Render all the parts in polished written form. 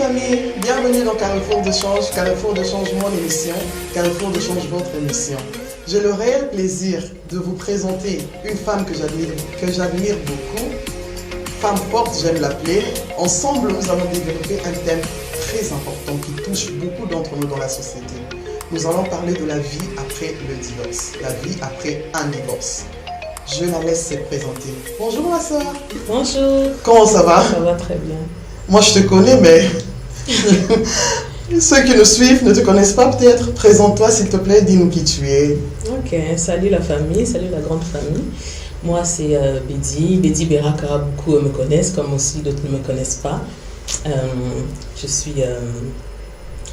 famille, bienvenue dans Carrefour de Change, mon émission, Carrefour de Change, votre émission. J'ai le réel plaisir de vous présenter une femme que j'admire beaucoup, femme forte, j'aime l'appeler. Ensemble, nous allons développer un thème très important qui touche beaucoup d'entre nous dans la société. Nous allons parler de la vie après le divorce, la vie après un divorce. Je la laisse se présenter. Bonjour ma soeur. Bonjour. Comment ça va? Ça va très bien. Moi je te connais, mais ceux qui nous suivent ne te connaissent pas peut-être. Présente-toi s'il te plaît, dis-nous qui tu es. Ok, salut la famille, salut la grande famille. Moi c'est Bédi Beraka, beaucoup me connaissent, comme aussi d'autres ne me connaissent pas. Je suis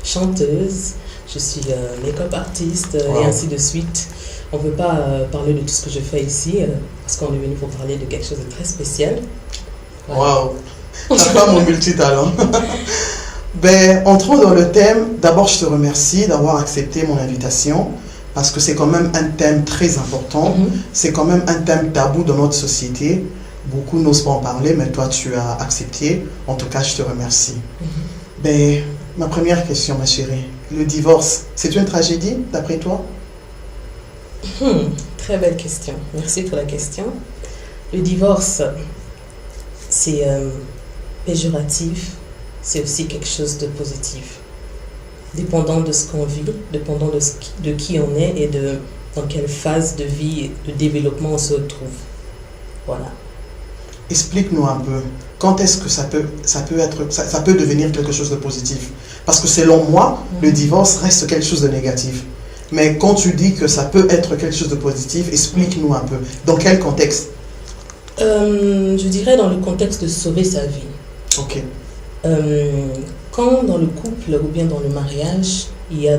chanteuse, je suis make-up artiste et ainsi de suite. On ne veut pas parler de tout ce que je fais ici parce qu'on est venu pour parler de quelque chose de très spécial. Waouh, ta femme au multitalent. Ben, entrons dans le thème. D'abord, je te remercie d'avoir accepté mon invitation parce que c'est quand même un thème très important. C'est quand même un thème tabou dans notre société. Beaucoup n'osent pas en parler, mais toi, tu as accepté. En tout cas, je te remercie. Ben, ma première question, ma chérie. Le divorce, c'est une tragédie, d'après toi? Très belle question. Merci pour la question. Le divorce, c'est péjoratif, c'est aussi quelque chose de positif. Dépendant de ce qu'on vit, dépendant de qui on est et dans quelle phase de vie et de développement on se retrouve. Voilà. Explique-nous un peu, quand est-ce que ça peut devenir quelque chose de positif? Parce que selon moi, le divorce reste quelque chose de négatif. Mais quand tu dis que ça peut être quelque chose de positif, explique-nous un peu. Dans quel contexte? Je dirais dans le contexte de sauver sa vie. Ok. Quand dans le couple ou bien dans le mariage, il y a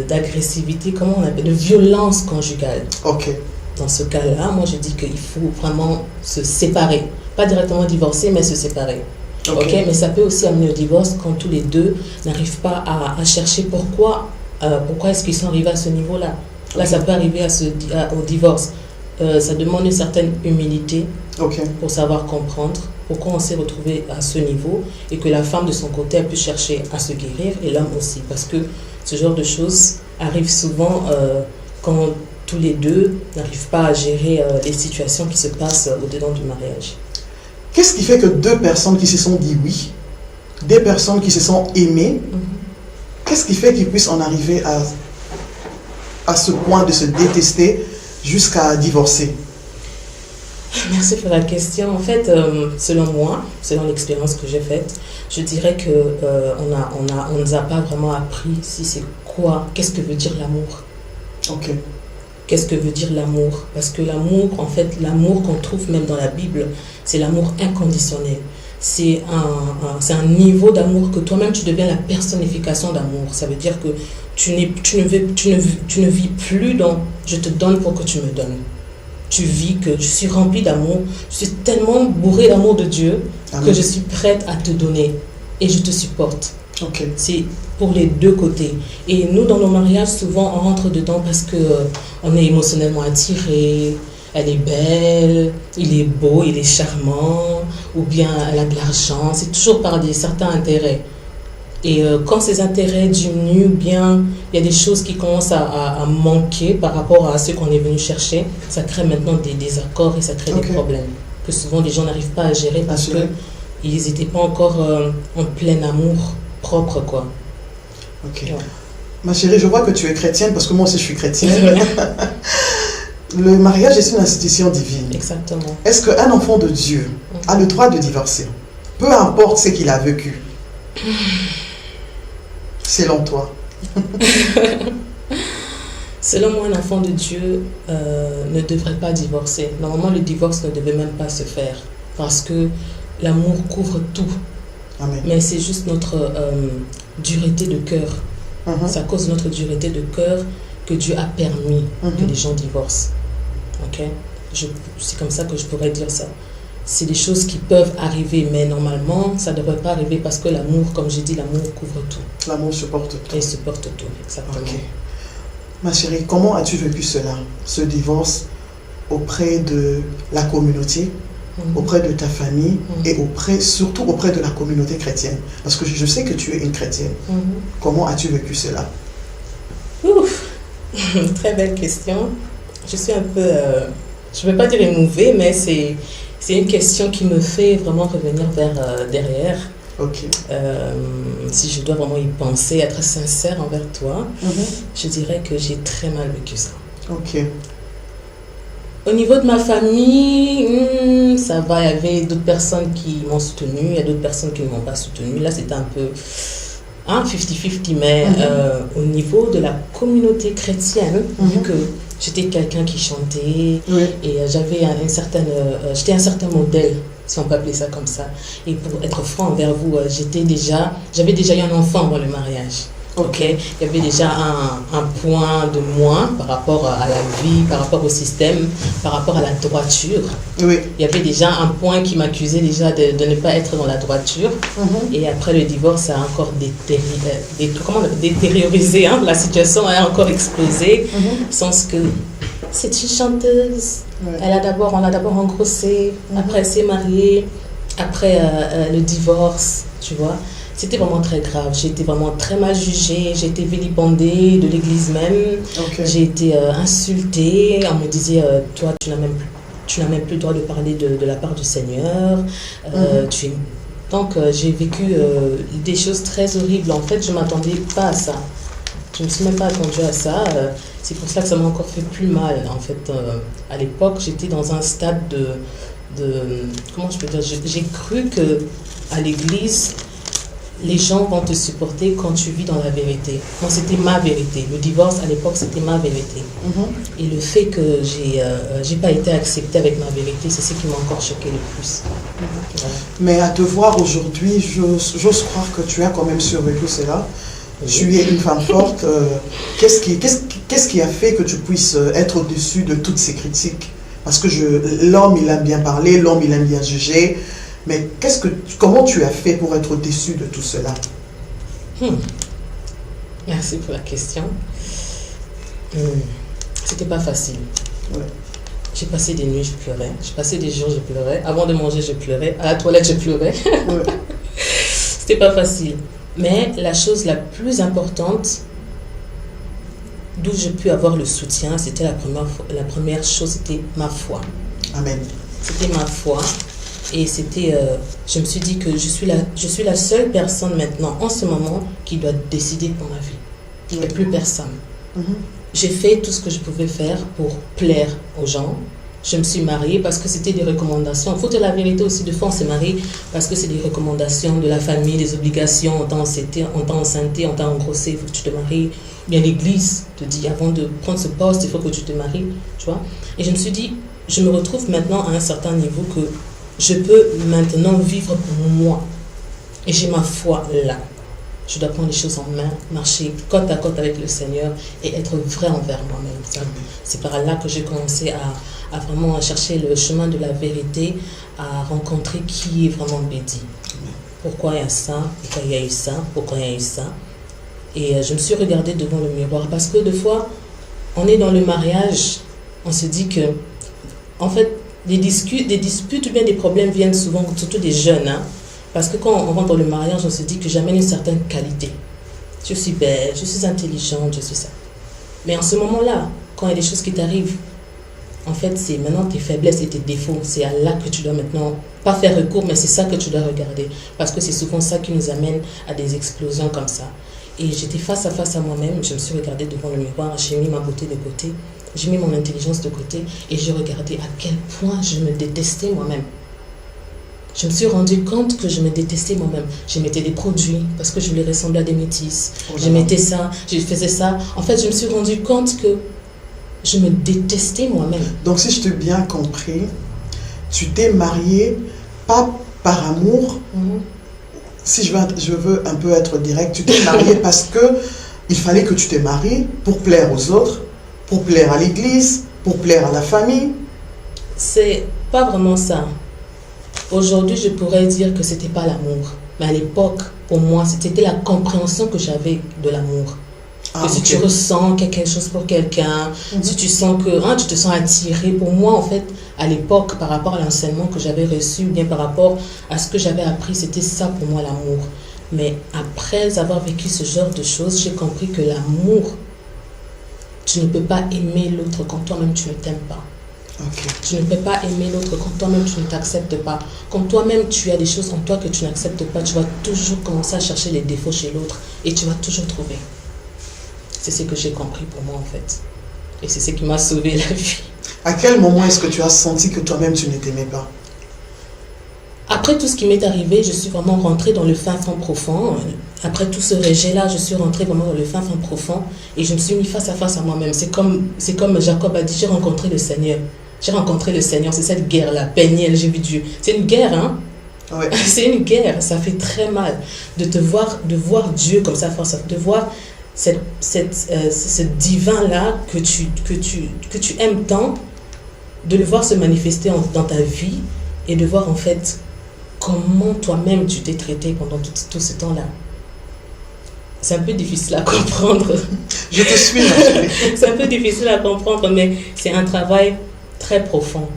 d'agressivité, comment on appelle, de violence conjugale. Ok. Dans ce cas-là, moi je dis qu'il faut vraiment se séparer. Pas directement divorcer, mais se séparer. Ok. Mais ça peut aussi amener au divorce quand tous les deux n'arrivent pas à chercher pourquoi est-ce qu'ils sont arrivés à ce niveau-là. Là, ça peut arriver au divorce. Ça demande une certaine humilité pour savoir comprendre pourquoi on s'est retrouvé à ce niveau et que la femme de son côté a pu chercher à se guérir et l'homme aussi. Parce que ce genre de choses arrive souvent quand tous les deux n'arrivent pas à gérer les situations qui se passent au-dedans du mariage. Qu'est-ce qui fait que deux personnes qui se sont dit oui, des personnes qui se sont aimées, qu'est-ce qui fait qu'ils puissent en arriver à ce point de se détester jusqu'à divorcer? Merci pour la question. En fait, selon moi, selon l'expérience que j'ai faite, je dirais qu'on ne nous a pas vraiment appris qu'est-ce que veut dire l'amour. Ok. Qu'est-ce que veut dire l'amour? Parce que l'amour, en fait, l'amour qu'on trouve même dans la Bible, c'est l'amour inconditionnel. C'est un niveau d'amour que toi-même, tu deviens la personnification d'amour. Ça veut dire que tu ne vis plus dans « je te donne pour que tu me donnes ». Tu vis que je suis remplie d'amour, je suis tellement bourrée d'amour de Dieu que je suis prête à te donner et je te supporte. Okay. C'est pour les deux côtés. Et nous, dans nos mariages, souvent, on rentre dedans parce qu'on est émotionnellement attiré. Elle est belle, il est beau, il est charmant, ou bien elle a de l'argent. C'est toujours par certains intérêts. Et quand ces intérêts diminuent, ou bien il y a des choses qui commencent à manquer par rapport à ce qu'on est venu chercher, ça crée maintenant des désaccords et ça crée des problèmes que souvent les gens n'arrivent pas à gérer parce qu'ils n'étaient pas encore en plein amour propre, quoi. Ok. Ouais. Ma chérie, je vois que tu es chrétienne parce que moi aussi je suis chrétienne. Le mariage est une institution divine. Exactement. Est-ce qu'un enfant de Dieu a le droit de divorcer? Peu importe ce qu'il a vécu. Selon toi. Selon moi, un enfant de Dieu ne devrait pas divorcer. Normalement, le divorce ne devait même pas se faire parce que l'amour couvre tout. Amen. Mais c'est juste notre dureté de cœur. C'est à cause de notre dureté de cœur que Dieu a permis que les gens divorcent. Ok? C'est comme ça que je pourrais dire ça. C'est des choses qui peuvent arriver, mais normalement, ça ne devrait pas arriver parce que l'amour, comme j'ai dit, l'amour couvre tout. L'amour supporte tout. Et supporte tout, exactement. Ok. Ma chérie, comment as-tu vécu cela, ce divorce, auprès de la communauté, auprès de ta famille et surtout auprès de la communauté chrétienne? Parce que je sais que tu es une chrétienne. Comment as-tu vécu cela? Ouf, très belle question. Je suis un peu, je ne veux pas dire émouvée, mais c'est une question qui me fait vraiment revenir vers derrière. Ok. Si je dois vraiment y penser, être sincère envers toi, je dirais que j'ai très mal vécu ça. Ok. Au niveau de ma famille, ça va, il y avait d'autres personnes qui m'ont soutenue, il y a d'autres personnes qui ne m'ont pas soutenue. Là, c'était un peu 50-50, mais au niveau de la communauté chrétienne, vu que j'étais quelqu'un qui chantait et j'avais j'étais un certain modèle, si on peut appeler ça comme ça. Et pour être franc envers vous, j'avais déjà eu un enfant avant le mariage. Ok, il y avait déjà un point de moins par rapport à la vie, par rapport au système, par rapport à la droiture. Oui. Il y avait déjà un point qui m'accusait déjà de ne pas être dans la droiture. Et après le divorce, ça a encore détériorisé. Hein? La situation a encore explosé. Sans que c'est une chanteuse. On l'a d'abord engrossée. Après, elle s'est mariée. Après le divorce, tu vois. C'était vraiment très grave. J'ai été vraiment très mal jugée. J'ai été vilipendée de l'église même. J'ai été insultée. On me disait, toi, tu n'as même plus le droit de parler de la part du Seigneur. Donc, j'ai vécu des choses très horribles. En fait, je ne m'attendais pas à ça. Je ne me suis même pas attendue à ça. C'est pour ça que ça m'a encore fait plus mal. En fait, à l'époque, j'étais dans un stade comment je peux dire, j'ai cru qu'à l'église, les gens vont te supporter quand tu vis dans la vérité. Moi, c'était ma vérité. Le divorce, à l'époque, c'était ma vérité. Et le fait que j'ai pas été acceptée avec ma vérité, c'est ce qui m'a encore choqué le plus. Voilà. Mais à te voir aujourd'hui, j'ose croire que tu as quand même survécu cela. Tu es une femme forte. Qu'est-ce qui a fait que tu puisses être au-dessus de toutes ces critiques? Parce que l'homme, il aime bien parler, l'homme, il aime bien juger. Mais comment tu as fait pour être déçu de tout cela? Merci pour la question. C'était pas facile. J'ai passé des nuits, je pleurais. J'ai passé des jours, je pleurais. Avant de manger, je pleurais. À la toilette, je pleurais. C'était pas facile. Mais la chose la plus importante, d'où j'ai pu avoir le soutien, c'était la première chose, c'était ma foi. Amen. C'était ma foi. Et c'était, je me suis dit que je suis la seule personne maintenant, en ce moment, qui doit décider pour ma vie. Il n'y a plus personne. J'ai fait tout ce que je pouvais faire pour plaire aux gens. Je me suis mariée parce que c'était des recommandations. Il faut dire la vérité aussi, de fois on s'est marié parce que c'est des recommandations de la famille, des obligations. On t'a enceinté, on t'a engrossé, il faut que tu te maries. Bien l'église te dit, avant de prendre ce poste, il faut que tu te maries. Tu vois? Et je me suis dit, je me retrouve maintenant à un certain niveau que je peux maintenant vivre pour moi. Et j'ai ma foi là. Je dois prendre les choses en main, marcher côte à côte avec le Seigneur et être vrai envers moi-même. C'est par là que j'ai commencé à vraiment chercher le chemin de la vérité, à rencontrer qui est vraiment Bédi. Pourquoi il y a ça? Pourquoi il y a eu ça? Pourquoi il y a eu ça? Et je me suis regardée devant le miroir parce que des fois, on est dans le mariage, on se dit que, en fait, des disputes ou bien des problèmes viennent souvent, surtout des jeunes. Hein, parce que quand on rentre dans le mariage, on se dit que j'amène une certaine qualité. Je suis belle, je suis intelligente, je suis ça. Mais en ce moment-là, quand il y a des choses qui t'arrivent, en fait, c'est maintenant tes faiblesses et tes défauts. C'est à là que tu dois maintenant, pas faire recours, mais c'est ça que tu dois regarder. Parce que c'est souvent ça qui nous amène à des explosions comme ça. Et j'étais face à moi-même, je me suis regardée devant le miroir, j'ai mis ma beauté de côté. J'ai mis mon intelligence de côté et j'ai regardé à quel point je me détestais moi-même. Je me suis rendu compte que je me détestais moi-même. Je mettais des produits parce que je voulais ressembler à des métisses. Je mettais ça, je faisais ça. En fait, je me suis rendu compte que je me détestais moi-même. Donc, si je t'ai bien compris, tu t'es mariée pas par amour. Si je veux un peu être direct, tu t'es mariée parce que il fallait que tu te maries pour plaire aux autres, pour plaire à l'église, pour plaire à la famille. C'est pas vraiment ça. Aujourd'hui, je pourrais dire que c'était pas l'amour. Mais à l'époque, pour moi, c'était la compréhension que j'avais de l'amour. Que si tu ressens quelque chose pour quelqu'un, si tu sens que tu te sens attiré. Pour moi, en fait, à l'époque, par rapport à l'enseignement que j'avais reçu, ou bien par rapport à ce que j'avais appris, c'était ça pour moi l'amour. Mais après avoir vécu ce genre de choses, j'ai compris que l'amour, tu ne peux pas aimer l'autre quand toi-même tu ne t'aimes pas. Tu ne peux pas aimer l'autre quand toi-même tu ne t'acceptes pas. Quand toi-même tu as des choses en toi que tu n'acceptes pas, tu vas toujours commencer à chercher les défauts chez l'autre et tu vas toujours trouver. C'est ce que j'ai compris pour moi en fait. Et c'est ce qui m'a sauvé la vie. À quel moment est-ce que tu as senti que toi-même tu ne t'aimais pas? Après tout ce qui m'est arrivé, je suis vraiment rentrée dans le fin fond profond. Après tout ce rejet-là, je suis rentrée vraiment dans le fin fond profond et je me suis mis face à face à moi-même. C'est comme Jacob a dit, j'ai rencontré le Seigneur. J'ai rencontré le Seigneur, c'est cette guerre-là. Peniel, j'ai vu Dieu. C'est une guerre, hein? Ouais. C'est une guerre, ça fait très mal de voir Dieu comme ça, de voir ce divin-là que tu aimes tant, de le voir se manifester dans ta vie et de voir en fait comment toi-même tu t'es traité pendant tout ce temps-là. C'est un peu difficile à comprendre. Je te suis. C'est un peu difficile à comprendre, mais c'est un travail très profond.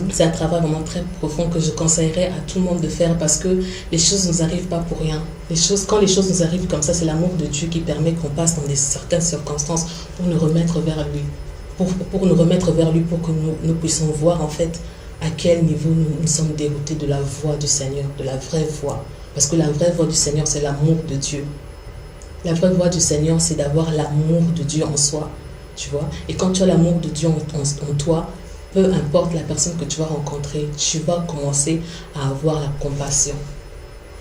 C'est un travail vraiment très profond que je conseillerais à tout le monde de faire parce que les choses ne nous arrivent pas pour rien. Quand les choses nous arrivent comme ça, c'est l'amour de Dieu qui permet qu'on passe dans certaines circonstances pour nous remettre vers lui. Pour nous remettre vers lui, pour que nous puissions voir en fait à quel niveau nous sommes déroutés de la voie du Seigneur, de la vraie voie. Parce que la vraie voie du Seigneur, c'est l'amour de Dieu. La vraie voie du Seigneur, c'est d'avoir l'amour de Dieu en soi. Tu vois? Et quand tu as l'amour de Dieu en toi, peu importe la personne que tu vas rencontrer, tu vas commencer à avoir la compassion.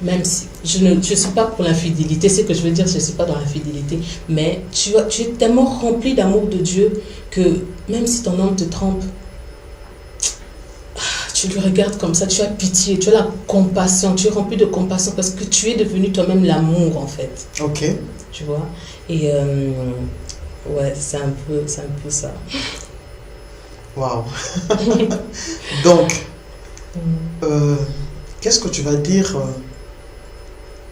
Même si je ne suis pas pour l'infidélité, c'est ce que je veux dire, je ne suis pas dans l'infidélité, mais tu es tellement rempli d'amour de Dieu que même si ton homme te trompe, tu le regardes comme ça, tu as pitié, tu as la compassion, tu es rempli de compassion parce que tu es devenu toi-même l'amour en fait. Ok. Tu vois? Et ouais, c'est un peu ça. Waouh. Donc, qu'est-ce que tu vas dire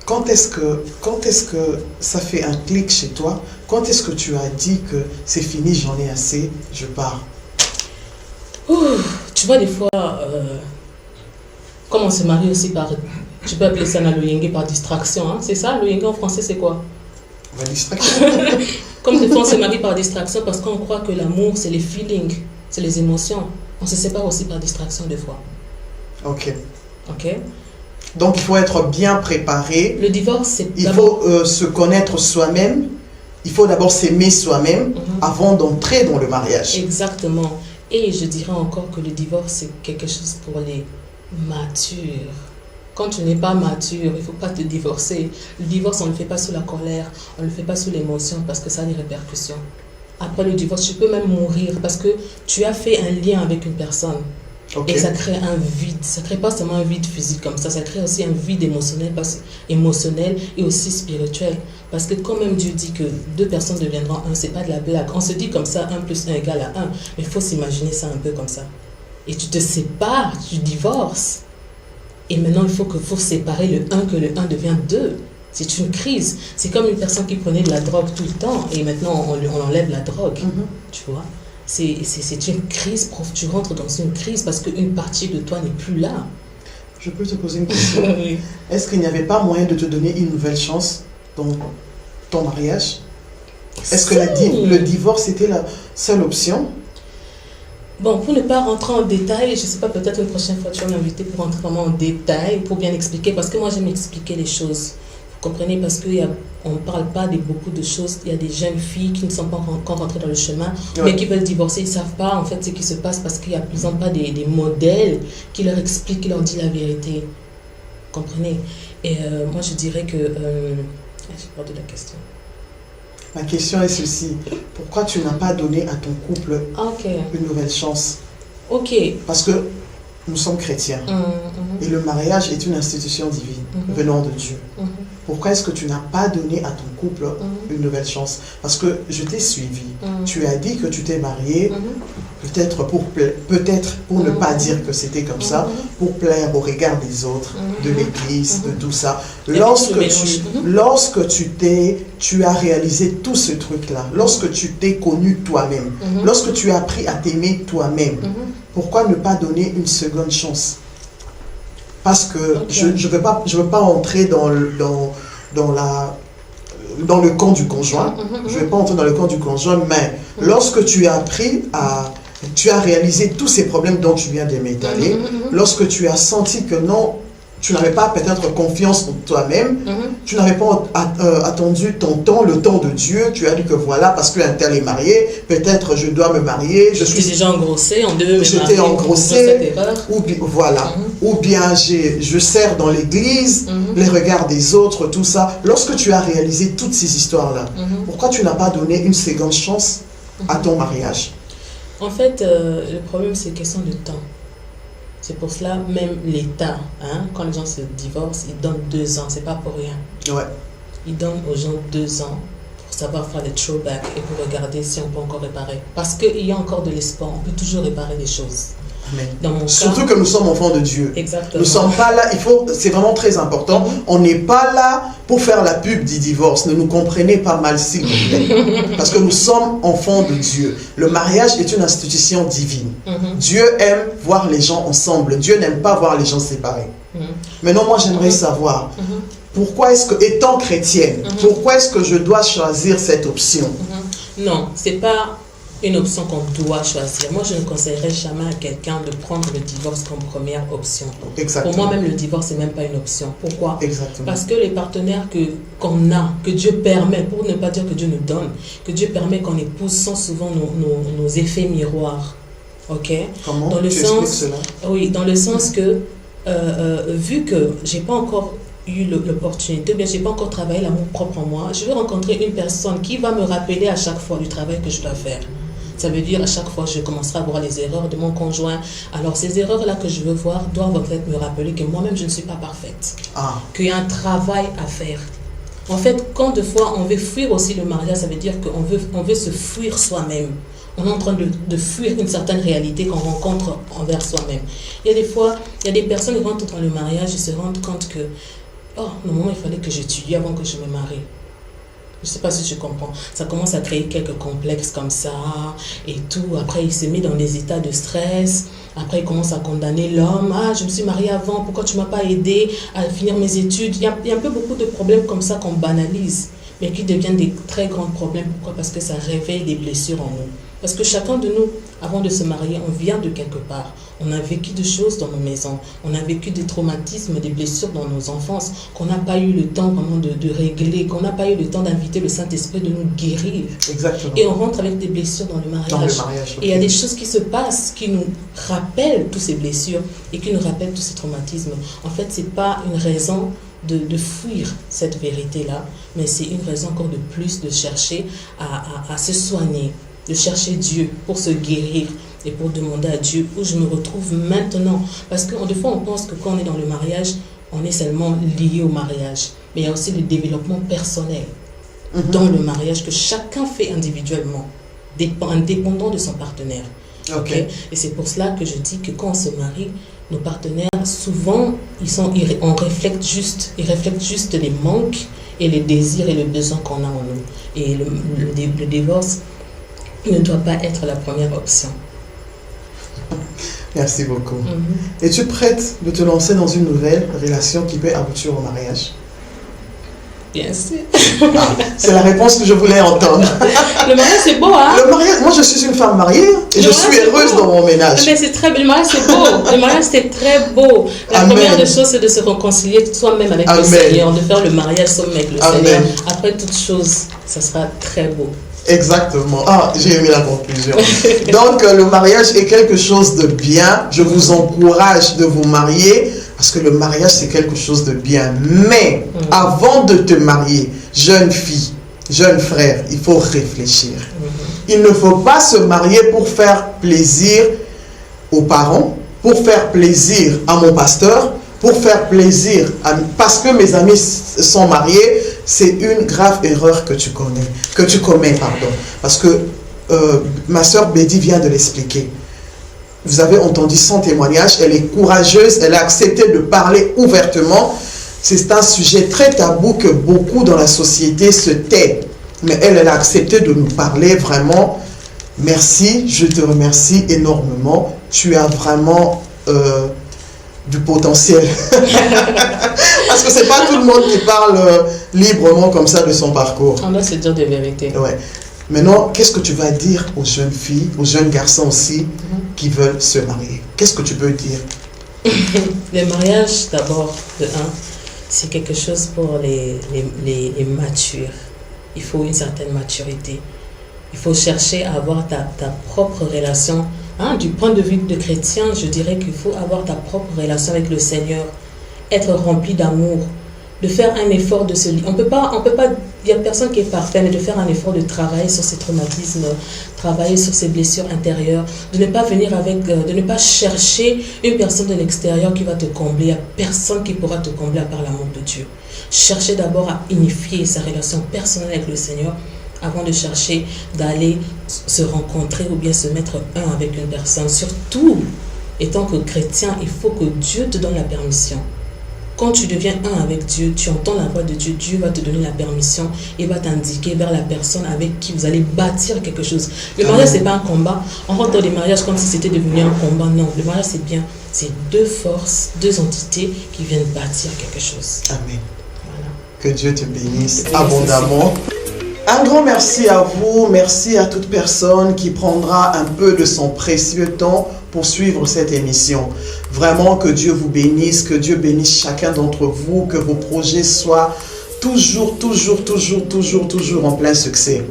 quand est-ce que ça fait un clic chez toi? Quand est-ce que tu as dit que c'est fini, j'en ai assez, je pars? Tu vois, des fois, comme on se marie aussi par, tu peux appeler ça le yenge par distraction, hein? C'est ça, le yenge en français c'est quoi? La distraction. Comme des fois on se marie par distraction parce qu'on croit que l'amour c'est les feelings, c'est les émotions. On se sépare aussi par distraction des fois. Ok. Ok. Donc il faut être bien préparé. Le divorce c'est... Il faut se connaître soi-même. Il faut d'abord s'aimer soi-même avant d'entrer dans le mariage. Exactement. Et je dirais encore que le divorce, c'est quelque chose pour les matures. Quand tu n'es pas mature, il ne faut pas te divorcer. Le divorce, on ne le fait pas sous la colère, on ne le fait pas sous l'émotion parce que ça a des répercussions. Après le divorce, tu peux même mourir parce que tu as fait un lien avec une personne. Okay. Et ça crée un vide. Ça ne crée pas seulement un vide physique comme ça crée aussi un vide émotionnel et aussi spirituel. Parce que quand même Dieu dit que deux personnes deviendront un, c'est pas de la blague. On se dit comme ça, 1 plus 1 égale à 1. Mais il faut s'imaginer ça un peu comme ça. Et tu te sépares, tu divorces. Et maintenant, il faut séparer le 1, que le 1 devient 2. C'est une crise. C'est comme une personne qui prenait de la drogue tout le temps et maintenant on enlève la drogue. Tu vois? C'est une crise, tu rentres dans une crise parce qu'une partie de toi n'est plus là. Je peux te poser une question? Oui. Est-ce qu'il n'y avait pas moyen de te donner une nouvelle chance dans ton mariage? Est-ce que le divorce était la seule option? Bon, pour ne pas rentrer en détail, je ne sais pas, peut-être une prochaine fois tu vas m'inviter pour rentrer vraiment en détail, pour bien expliquer, parce que moi j'aime expliquer les choses. Vous comprenez, parce qu'on ne parle pas de beaucoup de choses. Il y a des jeunes filles qui ne sont pas encore rentrées dans le chemin, mais qui veulent divorcer. Ils ne savent pas en fait ce qui se passe parce qu'ils n'ont pas des modèles qui leur expliquent, qui leur disent la vérité. Vous comprenez? Et moi je dirais que... j'ai perdu la question. Ma question est ceci. Pourquoi tu n'as pas donné à ton couple une nouvelle chance? Ok. Parce que nous sommes chrétiens. Et le mariage est une institution divine venant de Dieu. Pourquoi est-ce que tu n'as pas donné à ton couple une nouvelle chance? Parce que je t'ai suivi. Tu as dit que tu t'es marié, que peut-être pour ne pas dire que c'était comme ça, pour plaire au regard des autres, de l'église, de tout ça. Lorsque tu as réalisé tout ce truc-là, lorsque tu t'es connu toi-même, lorsque tu as appris à t'aimer toi-même, pourquoi ne pas donner une seconde chance? Parce que je ne veux pas entrer dans le camp du conjoint, je ne vais pas entrer dans le camp du conjoint, mais lorsque tu as appris tu as réalisé tous ces problèmes dont tu viens de m'étaler, lorsque tu as senti que non, tu n'avais pas peut-être confiance en toi-même, tu n'avais pas attendu ton temps, le temps de Dieu, tu as dit que voilà, parce qu'un tel est marié, peut-être je dois me marier. J'étais déjà engrossée, on devait me marier. J'étais engrossée, ou bien je sers dans l'église, les regards des autres, tout ça. Lorsque tu as réalisé toutes ces histoires-là, pourquoi tu n'as pas donné une seconde chance à ton mariage? En fait, le problème, c'est question de temps. C'est pour cela, même l'État, quand les gens se divorcent, ils donnent 2 ans, c'est pas pour rien. Ouais. Ils donnent aux gens 2 ans pour savoir faire des throwbacks et pour regarder si on peut encore réparer. Parce qu'il y a encore de l'espoir, on peut toujours réparer des choses. Amen. Surtout que nous sommes enfants de Dieu. Exactement. Nous ne sommes pas là, c'est vraiment très important, on n'est pas là pour faire la pub du divorce. Ne nous comprenez pas mal s'il vous plaît. Parce que nous sommes enfants de Dieu. Le mariage est une institution divine. Dieu aime voir les gens ensemble. Dieu n'aime pas voir les gens séparés. Maintenant, moi j'aimerais savoir, pourquoi est-ce que, étant chrétienne, pourquoi est-ce que je dois choisir cette option? Non, c'est pas une option qu'on doit choisir. Moi, je ne conseillerais jamais à quelqu'un de prendre le divorce comme première option. Exactement. Pour moi, même le divorce, n'est même pas une option. Pourquoi? Exactement. Parce que les partenaires qu'on a, que Dieu permet, pour ne pas dire que Dieu nous donne, que Dieu permet qu'on épouse, sont souvent nos effets miroirs. Ok? Comment dans le tu sens, expliques cela? Oui, dans le sens que, vu que j'ai pas encore eu l'opportunité, ou bien j'ai pas encore travaillé l'amour propre en moi, je vais rencontrer une personne qui va me rappeler à chaque fois du travail que je dois faire. Ça veut dire à chaque fois je commencerai à voir les erreurs de mon conjoint. Alors ces erreurs-là que je veux voir doivent en fait me rappeler que moi-même je ne suis pas parfaite. Qu'il y a un travail à faire. En fait, quand des fois on veut fuir aussi le mariage, ça veut dire qu'on veut se fuir soi-même. On est en train de fuir une certaine réalité qu'on rencontre envers soi-même. Il y a des fois, il y a des personnes qui rentrent dans le mariage et se rendent compte que normalement il fallait que j'étudie avant que je me marie. Je ne sais pas si je comprends. Ça commence à créer quelques complexes comme ça et tout. Après, il se met dans des états de stress. Après, il commence à condamner l'homme. Je me suis mariée avant, pourquoi tu ne m'as pas aidé à finir mes études? Il y a un peu beaucoup de problèmes comme ça qu'on banalise, mais qui deviennent des très grands problèmes. Pourquoi? Parce que ça réveille des blessures en nous. Parce que chacun de nous, avant de se marier, on vient de quelque part. On a vécu des choses dans nos maisons. On a vécu des traumatismes, des blessures dans nos enfances qu'on n'a pas eu le temps vraiment de régler, qu'on n'a pas eu le temps d'inviter le Saint-Esprit de nous guérir. Exactement. Et on rentre avec des blessures dans le mariage. Et il y a des choses qui se passent qui nous rappellent toutes ces blessures et qui nous rappellent tous ces traumatismes. En fait, ce n'est pas une raison de fuir cette vérité-là, mais c'est une raison encore de plus de chercher à se soigner, de chercher Dieu pour se guérir et pour demander à Dieu où je me retrouve maintenant. Parce que des fois, on pense que quand on est dans le mariage, on est seulement lié au mariage. Mais il y a aussi le développement personnel dans le mariage que chacun fait individuellement, indépendant de son partenaire. Okay? Et c'est pour cela que je dis que quand on se marie, nos partenaires, souvent, ils reflètent juste les manques et les désirs et les besoins qu'on a en nous. Et le divorce ne doit pas être la première option. Merci beaucoup. Es-tu prête de te lancer dans une nouvelle relation qui peut aboutir au mariage? Bien sûr. C'est la réponse que je voulais entendre. Le mariage, c'est beau, hein? Le mariage, moi, je suis une femme mariée et je suis heureuse dans mon ménage. Mais c'est très beau. Le mariage, c'est beau. Le mariage, c'est très beau. La première des choses, c'est de se réconcilier soi-même avec le Seigneur, de faire le mariage soi-même avec le Seigneur. Après toute chose, ça sera très beau. Exactement. J'ai aimé la conclusion. Donc, le mariage est quelque chose de bien. Je vous encourage de vous marier parce que le mariage, c'est quelque chose de bien. Mais, avant de te marier, jeune fille, jeune frère, il faut réfléchir. Il ne faut pas se marier pour faire plaisir aux parents, pour faire plaisir à mon pasteur, pour faire plaisir parce que mes amis sont mariés. C'est une grave erreur que tu commets, Parce que ma soeur Bédi vient de l'expliquer. vous avez entendu son témoignage, elle est courageuse, elle a accepté de parler ouvertement. C'est un sujet très tabou que beaucoup dans la société se tait. Mais elle a accepté de nous parler vraiment. Merci, je te remercie énormément. Tu as vraiment du potentiel. Parce que c'est pas tout le monde qui parle librement comme ça de son parcours. On doit se dire des vérités. Ouais. Maintenant, qu'est-ce que tu vas dire aux jeunes filles, aux jeunes garçons aussi, qui veulent se marier? Qu'est-ce que tu peux dire? Le mariage, d'abord, de un, c'est quelque chose pour les matures. Il faut une certaine maturité. Il faut chercher à avoir ta propre relation. Du point de vue de chrétien, je dirais qu'il faut avoir ta propre relation avec le Seigneur. Être rempli d'amour. De faire un effort de se lier. On peut pas, il n'y a personne qui est parfait, mais de faire un effort de travailler sur ses traumatismes, travailler sur ses blessures intérieures, de ne pas venir de ne pas chercher une personne de l'extérieur qui va te combler. Il n'y a personne qui pourra te combler à part l'amour de Dieu. Chercher d'abord à unifier sa relation personnelle avec le Seigneur avant de chercher d'aller se rencontrer ou bien se mettre un avec une personne. Surtout, étant que chrétien, il faut que Dieu te donne la permission. Quand tu deviens un avec Dieu, tu entends la voix de Dieu, Dieu va te donner la permission et va t'indiquer vers la personne avec qui vous allez bâtir quelque chose. Le mariage, ce n'est pas un combat. On rentre dans les mariages comme si c'était devenu un combat. Non, le mariage, c'est bien. C'est deux forces, deux entités qui viennent bâtir quelque chose. Amen. Voilà. Que Dieu te bénisse abondamment. Un grand merci à vous, merci à toute personne qui prendra un peu de son précieux temps pour suivre cette émission. Vraiment que Dieu vous bénisse, que Dieu bénisse chacun d'entre vous, que vos projets soient toujours en plein succès.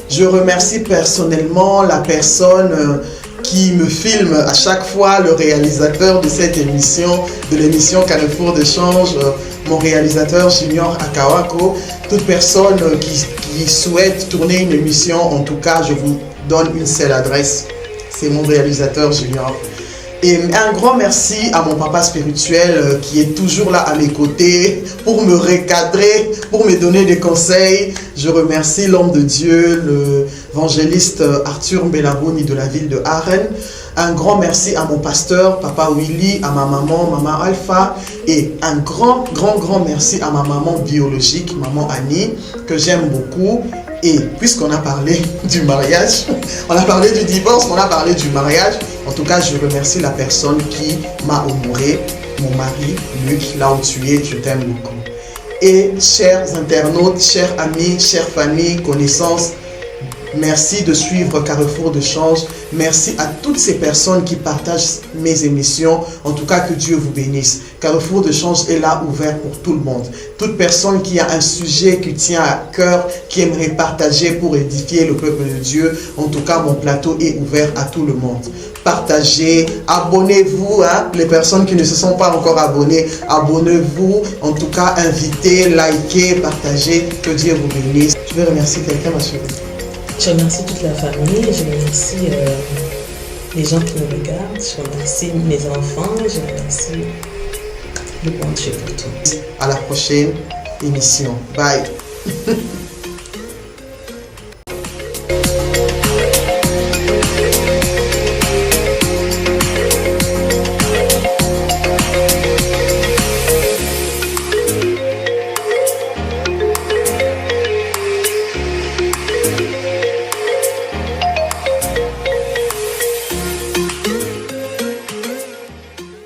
Je remercie personnellement la personne qui me filme à chaque fois, le réalisateur de cette émission, de l'émission Carrefour de Change, mon réalisateur Junior Akawako. Toute personne qui souhaite tourner une émission, en tout cas, je vous donne une seule adresse. C'est mon réalisateur Junior. Et un grand merci à mon papa spirituel qui est toujours là à mes côtés pour me recadrer, pour me donner des conseils. Je remercie l'homme de Dieu, l'évangéliste Arthur Mbelabouni de la ville de Arène. Un grand merci à mon pasteur, Papa Willy, à ma maman, Maman Alpha. Et un grand merci à ma maman biologique, Maman Annie, que j'aime beaucoup. Et puisqu'on a parlé du mariage, on a parlé du divorce, on a parlé du mariage, en tout cas, je remercie la personne qui m'a honoré, mon mari, Luc, là où tu es, je t'aime beaucoup. Et chers internautes, chers amis, chères familles, connaissances, merci de suivre Carrefour de Change. Merci à toutes ces personnes qui partagent mes émissions. En tout cas, que Dieu vous bénisse. Carrefour de Change est là, ouvert pour tout le monde. Toute personne qui a un sujet qui tient à cœur, qui aimerait partager pour édifier le peuple de Dieu, en tout cas, mon plateau est ouvert à tout le monde. Partagez, abonnez-vous, les personnes qui ne se sont pas encore abonnées, abonnez-vous, en tout cas, invitez, likez, partagez. Que Dieu vous bénisse. Je vais remercier quelqu'un, ma chérie. Je remercie toute la famille, je remercie les gens qui me regardent, je remercie mes enfants, je remercie le bon Dieu pour tout. À la prochaine émission. Bye.